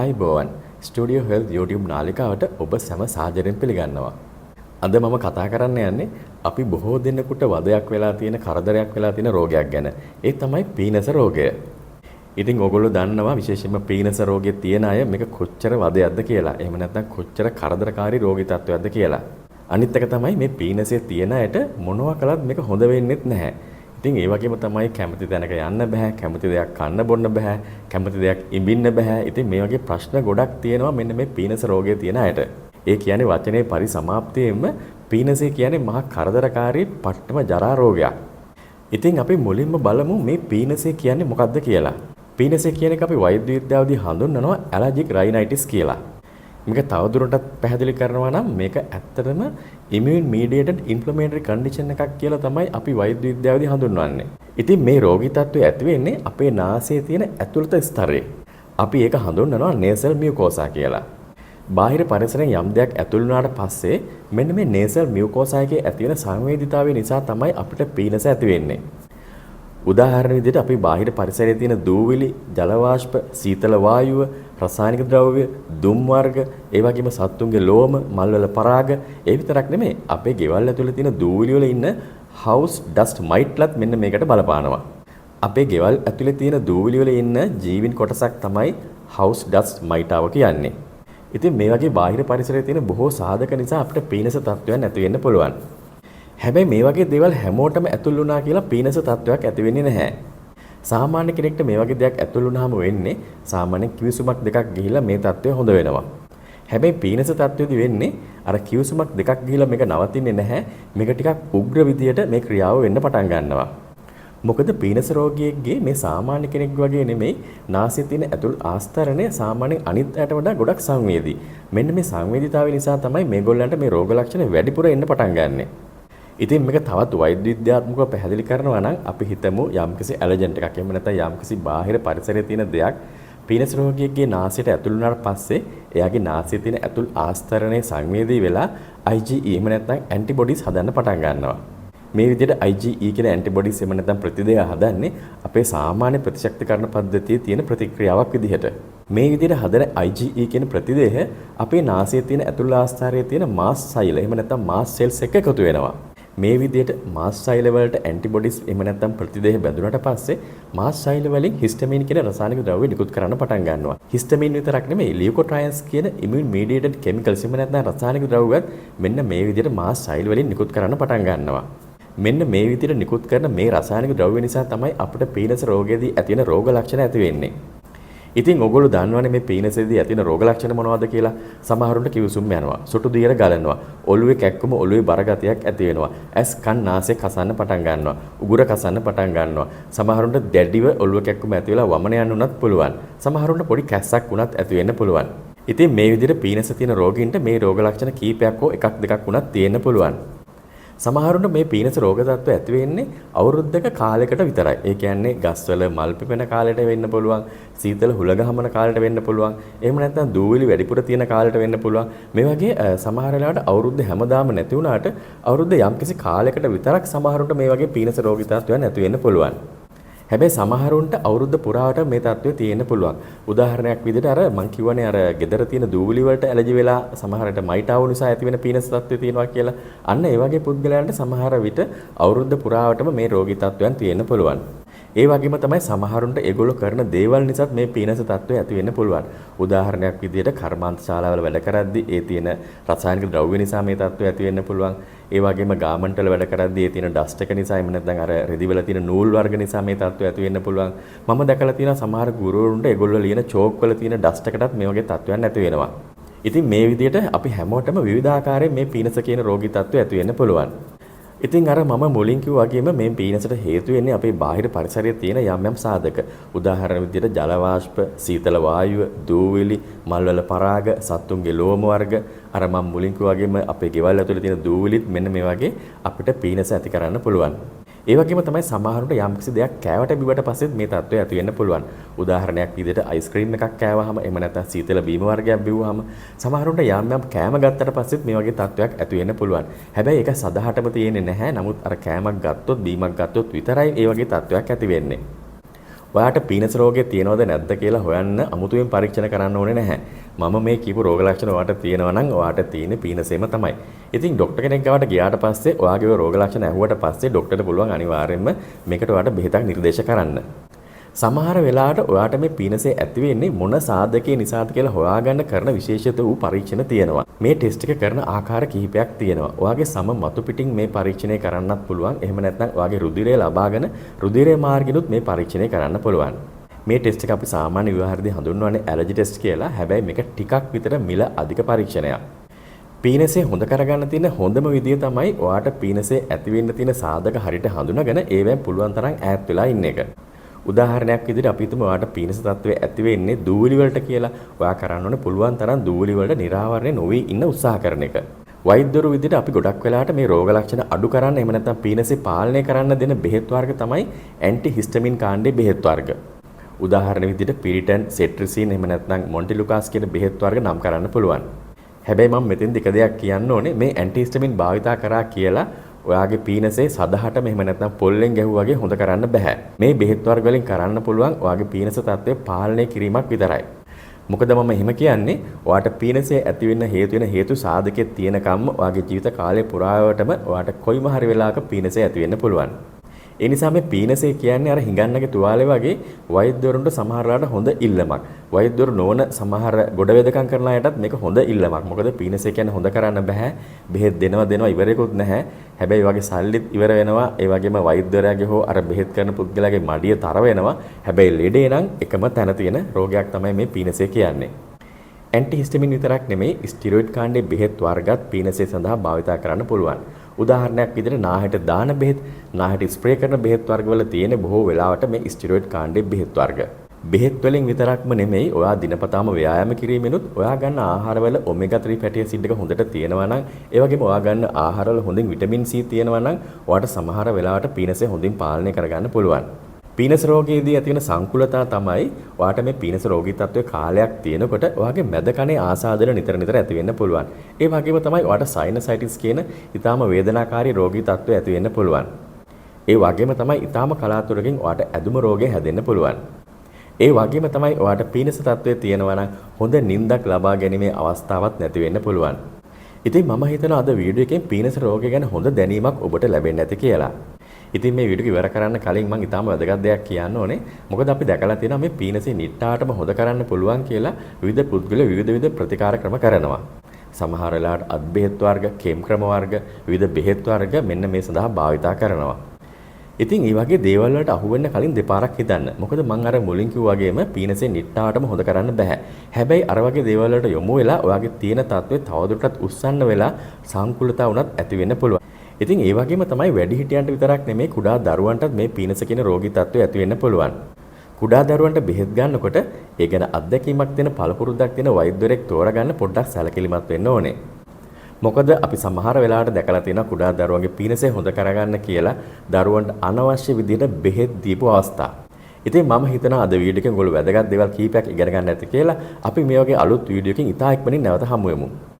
ආයිබෝවන් studio health YouTube නාලිකාවට ඔබ සැම සාදරයෙන් පිළිගන්නවා. අද මම කතා කරන්න යන්නේ අපි බොහෝ දෙනෙකුට වදයක් වෙලා තියෙන කරදරයක් වෙලා තියෙන රෝගයක් ගැන. ඒ තමයි පීනස රෝගය. ඉතින් ඔයගොල්ලෝ දන්නවා විශේෂයෙන්ම පීනස රෝගය තියෙන අය මේක කොච්චර වදයක්ද කියලා. එහෙම නැත්නම් කොච්චර කරදරකාරී රෝගී තත්ත්වයක්ද කියලා. අනිත් එක තමයි මේ පීනසයේ තියෙන අයට මොනවා කළත් මේක හොඳ වෙන්නේත් නැහැ. ඉතින් ඒ වගේම තමයි කැමති තැනක යන්න බෑ, කැමති දෙයක් කන්න බොන්න බෑ, කැමති දෙයක් ඉඹින්න බෑ. ඉතින් මේ වගේ ප්‍රශ්න ගොඩක් තියෙනවා මෙන්න මේ පීනස රෝගය තියෙන අයට. ඒ කියන්නේ වචනේ පරිසමාප්තියෙම පීනසය කියන්නේ මහා කරදරකාරී පට්ටම ජරා රෝගයක්. ඉතින් අපි මුලින්ම බලමු මේ පීනසය කියන්නේ මොකක්ද කියලා. පීනසය කියන එක අපි වෛද්‍ය විද්‍යාවේදී හඳුන්වනවා ඇලර්ජික් රයිනයිටිස් කියලා. මේක තවදුරටත් පැහැදිලි කරනවා නම් මේක ඇත්තටම immune mediated inflammatory condition එකක් කියලා තමයි අපි වෛද්‍ය විද්‍යාවේදී හඳුන්වන්නේ. ඉතින් මේ රෝගී තත්ත්වය ඇති වෙන්නේ අපේ නාසයේ තියෙන ඇතුළත ස්තරේ. අපි ඒක හඳුන්වනවා nasal mucosa කියලා. බාහිර පරිසරයෙන් යම් දෙයක් ඇතුල් වුණාට පස්සේ මෙන්න මේ nasal mucosa එකේ ඇති වෙන සංවේදීතාවය නිසා තමයි අපිට පීනස ඇති වෙන්නේ. උදාහරණ විදිහට අපි බාහිර පරිසරයේ තියෙන දූවිලි, ජල වාෂ්ප, සීතල වායුව, රසායනික ද්‍රව්‍ය, දුම් වර්ග, ඒ වගේම සත්තුන්ගේ ලෝම, මල්වල පරාග, ඒ විතරක් නෙමෙයි අපේ ගෙවල් ඇතුලේ තියෙන දූවිලි වල ඉන්න house dust mite-ලත් මෙන්න මේකට බලපානවා. අපේ ගෙවල් ඇතුලේ තියෙන දූවිලි වල ඉන්න ජීවින් කොටසක් තමයි house dust mite කියන්නේ. ඉතින් මේ වගේ බාහිර පරිසරයේ තියෙන බොහෝ සාධක නිසා අපිට පීනස තත්ත්වයන් ඇති වෙන්න පුළුවන්. හැබැයි මේ වගේ දේවල් හැමෝටම ඇතුල් වුණා කියලා පීනස තත්ත්වයක් ඇති වෙන්නේ නැහැ. සාමාන්‍ය කෙනෙක්ට මේ වගේ දෙයක් ඇතුල් වුණාම වෙන්නේ සාමාන්‍ය කිවිසුමක් දෙකක් ගිහිල්ලා මේ තත්ත්වය හොඳ වෙනවා. හැබැයි පීනස තත්ත්වෙදි වෙන්නේ අර කිවිසුමක් දෙකක් ගිහිල්ලා මේක නවතින්නේ නැහැ. මේක ටිකක් උග්‍ර විදියට මේ ක්‍රියාව වෙන්න පටන් ගන්නවා. මොකද පීනස රෝගියෙක්ගේ මේ සාමාන්‍ය කෙනෙක් වගේ නෙමෙයි නාසයේ තියෙන ඇතුල් ආස්තරණය සාමාන්‍ය අනිත් අයට වඩා ගොඩක් සංවේදී. මෙන්න මේ සංවේදීතාවය නිසා තමයි මේගොල්ලන්ට මේ රෝග ලක්ෂණ වැඩිපුර එන්න පටන් ගන්නෙ. ඉතින් මේක තවත් වෛද්‍ය විද්‍යාත්මකව පැහැදිලි කරනවා නම් අපි හිතමු යම්කිසි ඇලර්ජන්ට් එකක් එහෙම නැත්නම් යම්කිසි බාහිර පරිසරයේ තියෙන දෙයක් පීනස් රෝගියෙක්ගේ නාසයට ඇතුල් වුණාට පස්සේ එයාගේ නාසයේ තියෙන ඇතුල් ආස්තරණය සංවේදී වෙලා IgE එහෙම නැත්නම් ඇන්ටිබොඩිස් හදන්න පටන් ගන්නවා. මේ විදිහට IgE කියන ඇන්ටිබොඩිස් එහෙම නැත්නම් ප්‍රතිදේහ හදන්නේ අපේ සාමාන්‍ය ප්‍රතිශක්තිකරණ පද්ධතියේ තියෙන ප්‍රතික්‍රියාවක් විදිහට. මේ විදිහට හදන IgE කියන ප්‍රතිදේහ අපේ නාසයේ තියෙන ඇතුල් ආස්තරයේ තියෙන මාස් සෛල එහෙම නැත්නම් මාස් සෙල්ස් එක එකතු වෙනවා. මේ විදිහට මාස් සෛල වලට ඇන්ටිබොඩිස් එහෙම නැත්නම් ප්‍රතිදේහ බැඳුනට පස්සේ මාස් සෛල වලින් හිස්ටමින් කියන රසායනික ද්‍රව්‍ය නිකුත් කරන්න පටන් ගන්නවා. හිස්ටමින් විතරක් නෙමෙයි ලියුකෝට්‍රයන්ස් කියන ඉමුන් මීඩියේටඩ් කෙමිකල්ස් එහෙම නැත්නම් රසායනික ද්‍රව්‍යත් මෙන්න මේ විදිහට මාස් සෛල වලින් නිකුත් කරන්න පටන් ගන්නවා. මෙන්න මේ විදිහට නිකුත් කරන මේ රසායනික ද්‍රව්‍ය නිසා තමයි අපිට පීනස රෝගයේදී ඇති වෙන රෝග ලක්ෂණ ඇති වෙන්නේ. ඉතින් ඔයගොල්ලෝ දන්නවනේ මේ පීනසෙදී ඇති වෙන රෝග ලක්ෂණ මොනවද කියලා. සමහරුන්ට කිවිසුම් යනවා, සොටු දියර ගලනවා, ඔළුවේ කැක්කුම ඔළුවේ බර ගතියක් ඇති වෙනවා, ඇස් කන් නාසය කසන්න පටන් ගන්නවා, උගුර කසන්න පටන් ගන්නවා. සමහරුන්ට දැඩිව ඔළුව කැක්කුම ඇති වෙලා වමන යන්න උනත් පුළුවන්. සමහරුන්ට පොඩි කැස්සක් උනත් ඇති වෙන්න පුළුවන්. ඉතින් මේ විදිහට පීනස තියෙන රෝගීන්ට මේ රෝග ලක්ෂණ කීපයක් හෝ එකක් දෙකක් උනත් තියෙන්න පුළුවන්. සමහරුන්ට මේ පීනස රෝග තත්ත්වය ඇති වෙන්නේ අවුරුද්දක කාලයකට විතරයි. ඒ කියන්නේ ගස්වල මල් පිපෙන කාලයට වෙන්න පුළුවන්, සීතල හුලගහමන කාලයට වෙන්න පුළුවන්, එහෙම නැත්නම් දූවිලි වැඩිපුර තියෙන කාලයට වෙන්න පුළුවන්. මේ වගේ සමහර වෙලාවට අවුරුද්ද හැමදාම නැති වුණාට අවුරුද්ද යම්කිසි කාලයකට විතරක් සමහරුන්ට මේ වගේ පීනස රෝගී තත්ත්වයන් ඇති වෙන්න පුළුවන්. හැබැයි සමහරුන්ට අවුරුද්ද පුරාවට මේ තත්ත්වය තියෙන්න පුළුවන්. උදාහරණයක් විදිහට අර මං කියවනේ අර gedara තියෙන දූවිලි වලට ඇලර්ජි වෙලා සමහරට මයිට් ආව නිසා ඇති වෙන පීනස් තත්ත්වය තියෙනවා කියලා. අන්න ඒ වගේ පුද්ගලයන්ට සමහර විට අවුරුද්ද පුරාවටම මේ රෝගී තත්ත්වයන් තියෙන්න පුළුවන්. ඒ වගේම තමයි සමහරුන්ට ඒගොල්ලෝ කරන දේවල් නිසාත් මේ පීනස තත්ත්වය ඇති වෙන්න පුළුවන්. උදාහරණයක් විදිහට කර්මාන්ත ශාලාවල වැඩ කරද්දී ඒ තියෙන රසායනික ද්‍රව්‍ය නිසා මේ තත්ත්වය ඇති වෙන්න පුළුවන්. ඒ වගේම ගාමන්ට් වල වැඩ කරද්දී ඒ තියෙන ඩස්ට් එක නිසා එහෙම නැත්නම් අර රෙදි වල තියෙන නූල් වර්ග නිසා මේ තත්ත්වය ඇති වෙන්න පුළුවන්. මම දැකලා තියෙනවා සමහර ගුරුවරුන්ට ඒගොල්ලෝ ලියන චෝක් වල තියෙන ඩස්ට් එකටත් මේ වගේ තත්ත්වයන් ඇති වෙනවා. ඉතින් මේ විදිහට අපි හැමෝටම විවිධාකාරයෙන් මේ පීනස කියන රෝගී තත්ත්වය ඇති වෙන්න පුළුවන්. ඉතින් අර මම මුලින් කිව්වා වගේම මේ පීනසට හේතු වෙන්නේ අපේ බාහිර පරිසරයේ තියෙන යම් යම් සාධක. උදාහරණ විදිහට ජල වාෂ්ප, සීතල වායුව, දූවිලි, මල්වල පරාග, සත්තුන්ගේ ලෝම වර්ග, අර මම මුලින් කිව්වා වගේම අපේ ගෙවල් ඇතුලේ තියෙන දූවිලිත් මෙන්න මේ වගේ අපිට පීනස ඇති කරන්න පුළුවන්. ඒ වගේම තමයි සමහරුන්ට යම්කිසි දෙයක් කෑවට බිවට පස්සෙත් මේ තත්ත්වය ඇති වෙන්න පුළුවන්. උදාහරණයක් විදිහට අයිස්ක්‍රීම් එකක් කෑවහම එහෙම නැත්නම් සීතල බීම වර්ගයක් බිව්වහම සමහරුන්ට යම් යම් කෑම ගත්තට පස්සෙත් මේ වගේ තත්ත්වයක් ඇති වෙන්න පුළුවන්. හැබැයි ඒක සදාහටම තියෙන්නේ නැහැ. නමුත් අර කෑමක් ගත්තොත් බීමක් ගත්තොත් විතරයි ඒ වගේ තත්ත්වයක් ඇති වෙන්නේ. ඔයාට පීනස් රෝගය තියෙනවද නැද්ද කියලා හොයන්න අමුතුවෙන් පරීක්ෂණ කරන්න ඕනේ නැහැ. මම මේ කියපු රෝග ලක්ෂණ ඔයාට තියෙනවා නම් ඔයාට තියෙන්නේ පීනසෙම තමයි. ඉතින් ડોක්ටර් කෙනෙක් ගාවට ගියාට පස්සේ ඔයාගේ රෝග ලක්ෂණ ඇහුවට පස්සේ ડોක්ටර්ට පුළුවන් අනිවාර්යයෙන්ම මේකට ඔයාට බෙහෙතක් නිර්දේශ කරන්න. සමහර වෙලාවට ඔයාට මේ පීනසේ ඇති වෙන්නේ මොන සාධකයේ නිසාද කියලා හොයාගන්න කරන විශේෂිත වූ පරීක්ෂණ තියෙනවා. මේ ටෙස්ට් එක කරන ආකාර කිහිපයක් තියෙනවා. ඔයාගේ සම මතු පිටින් මේ පරීක්ෂණය කරන්නත් පුළුවන්. එහෙම නැත්නම් ඔයාගේ රුධිරය ලබාගෙන රුධිරය මාර්ගෙනුත් මේ පරීක්ෂණය කරන්න පුළුවන්. මේ ටෙස්ට් එක අපි සාමාන්‍ය විවාහයේදී හඳුන්වන්නේ ඇලර්ජි ටෙස්ට් කියලා. හැබැයි මේක ටිකක් විතර මිල අධික පරීක්ෂණයක්. පීනසේ හොඳ කරගන්න තියෙන හොඳම විදිය තමයි ඔයාට පීනසේ ඇති වෙන්න තියෙන සාධක හරියට හඳුනාගෙන ඒවෙන් පුළුවන් තරම් ඈත් වෙලා ඉන්න එක. උදාහරණයක් විදිහට අපි හිතමු ඔයාට පීනස තත්ත්වය ඇති වෙන්නේ දූවිලි වලට කියලා. ඔයා කරන්න ඕනේ පුළුවන් තරම් දූවිලි වලට නිරාවරණය නොවි ඉන්න උත්සාහ කරන එක. වෛද්‍යවරු විදිහට අපි ගොඩක් වෙලාවට මේ රෝග ලක්ෂණ අඩු කරන්න එහෙම නැත්නම් පීනසේ පාලනය කරන්න දෙන බෙහෙත් වර්ග තමයි ඇන්ටි හිස්ටමින් කාණ්ඩේ බෙහෙත් වර්ග. උදාහරණ විදිහට පිරිටන්, සෙට්‍රිසින් එහෙම නැත්නම් මොන්ටිලුකාස් කියන බෙහෙත් වර්ග නම් කරන්න පුළුවන්. හැබැයි මම මෙතෙන්දි එක දෙයක් කියන්න ඕනේ මේ ඇන්ටි හිස්ටමින් භාවිතා කරා කියලා ඔයාගේ පීනසේ සදහටම එහෙම නැත්නම් පොල්ලෙන් ගැහුවා වගේ හොඳ කරන්න බෑ. මේ බෙහෙත් වර්ග වලින් කරන්න පුළුවන් ඔයාගේ පීනස තත්ත්වය පාලනය කිරීමක් විතරයි. මොකද මම එහෙම කියන්නේ ඔයාට පීනසේ ඇති වෙන්න හේතු වෙන හේතු සාධකෙත් තියෙනකම්ම ඔයාගේ ජීවිත කාලය පුරාවටම ඔයාට කොයිම හරි වෙලාවක පීනසේ ඇති වෙන්න පුළුවන්. ඒ නිසා මේ පීනසේ කියන්නේ අර හිඟන්නගේ තුවාලේ වගේ වෛද්‍යවරුන්ට සමහරලාට හොඳ ඉල්ලමක්. වෛද්‍යවරු නොවන සමහර ගොඩවැදකම් කරන අයටත් මේක හොඳ ඉල්ලමක්. මොකද පීනසේ කියන්නේ හොඳ කරන්න බෑ. බෙහෙත් දෙනවා ඉවරෙකුත් නැහැ. හැබැයි වගේ සල්ලිත් ඉවර වෙනවා. ඒ වගේම වෛද්‍යවරයාගේ හෝ අර බෙහෙත් කරන පුද්ගලයාගේ මඩිය තර වෙනවා. හැබැයි ලෙඩේ නම් එකම තැන තියෙන රෝගයක් තමයි මේ පීනසේ කියන්නේ. ඇන්ටි හිස්ටමින් විතරක් නෙමෙයි ස්ටිරොයිඩ් කාණ්ඩේ බෙහෙත් වර්ගත් පීනසේ සඳහා භාවිත කරන්න පුළුවන්. උදාහරණයක් විදිහට නාහෙට දාන බෙහෙත්, නාහෙට ස්ප්‍රේ කරන බෙහෙත් වර්ගවල තියෙන බොහෝ වෙලාවට මේ ස්ටිරොයිඩ් කාණ්ඩේ බෙහෙත් වර්ග. බෙහෙත් වලින් විතරක්ම නෙමෙයි ඔයා දිනපතාම ව්‍යායාම කිරීමෙනුත් ඔයා ගන්න ආහාරවල ඔමෙගා 3 ෆැටි ඇසිඩ් එක හොඳට තියෙනවා නම් ඒ වගේම ඔයා ගන්න ආහාරවල හොඳින් විටමින් C තියෙනවා නම් ඔයාට සමහර වෙලාවට පීනසේ හොඳින් පාලනය කරගන්න පුළුවන්. පීනස් රෝගයේදී ඇති වෙන සංකුලතා තමයි ඔයාට මේ පීනස් රෝගී තත්ත්වයේ කාලයක් තියෙනකොට ඔයාගේ මැද කනේ ආසාදන නිතර ඇති වෙන්න පුළුවන්. ඒ වගේම තමයි ඔයාට සයිනසයිටිස් කියන ඊටාම වේදනාකාරී රෝගී තත්ත්වය ඇති වෙන්න පුළුවන්. ඒ වගේම තමයි ඊටාම කලාතුරකින් ඔයාට ඇදුම රෝගය හැදෙන්න පුළුවන්. ඒ වගේම තමයි ඔයාට පීනස් තත්ත්වයේ තියෙනවා නම් හොඳ නිින්දක් ලබා ගැනීමේ අවස්ථාවක් නැති වෙන්න පුළුවන්. ඉතින් මම හිතනවා අද වීඩියෝ එකෙන් පීනස් රෝගය ගැන හොඳ දැනීමක් ඔබට ලැබෙන්න ඇති කියලා. ඉතින් මේ වීඩියෝ එක ඉවර කරන්න කලින් මම ඊටාම වැදගත් දෙයක් කියන්න ඕනේ. මොකද අපි දැකලා තියෙනවා මේ පීනසේ නිට්ටාටම හොද කරන්න පුළුවන් කියලා විවිධ පුද්ගලයෝ විවිධ ප්‍රතිකාර ක්‍රම කරනවා. සමහර වෙලාවට අත් බෙහෙත් වර්ග, කේම් ක්‍රම වර්ග, විවිධ බෙහෙත් වර්ග මෙන්න මේ සඳහා භාවිතා කරනවා. ඉතින් මේ වගේ දේවල් වලට අහු වෙන්න කලින් දෙපාරක් හිතන්න. මොකද මම අර මුලින් කිව්වා වගේම පීනසේ නිට්ටාටම හොද කරන්න බෑ. හැබැයි අර වගේ දේවල් වලට යොමු වෙලා ඔයාගේ තියෙන තත්ත්වය තවදුරටත් උස්සන්න වෙලා සංකුලතා වුණත් ඇති වෙන්න පුළුවන්. ඉතින් ඒ වගේම තමයි වැඩිහිටියන්ට විතරක් නෙමෙයි කුඩා දරුවන්ටත් මේ පීනස කියන රෝගී තත්ත්වය ඇති වෙන්න පුළුවන්. කුඩා දරුවන්ට බෙහෙත් ගන්නකොට ඒ ගැන අත්දැකීමක් දෙන පළපුරුද්දක් දෙන වෛද්‍යවරයෙක් තෝරගන්න පොඩ්ඩක් සැලකිලිමත් වෙන්න ඕනේ. මොකද අපි සමහර වෙලාවට දැකලා තියෙනවා කුඩා දරුවන්ගේ පීනසේ හොඳ කරගන්න කියලා දරුවන්ට අනවශ්‍ය විදිහට බෙහෙත් දීපු අවස්ථා. ඉතින් මම හිතනවා අද වීඩියෝ එකෙන් ඔයගොල්ලෝ වැදගත් දේවල් කීපයක් ඉගෙන ගන්න ඇති කියලා. අපි මේ වගේ අලුත් වීඩියෝ එකකින් ඉතා ඉක්මනින් නැවත හමු වෙමු.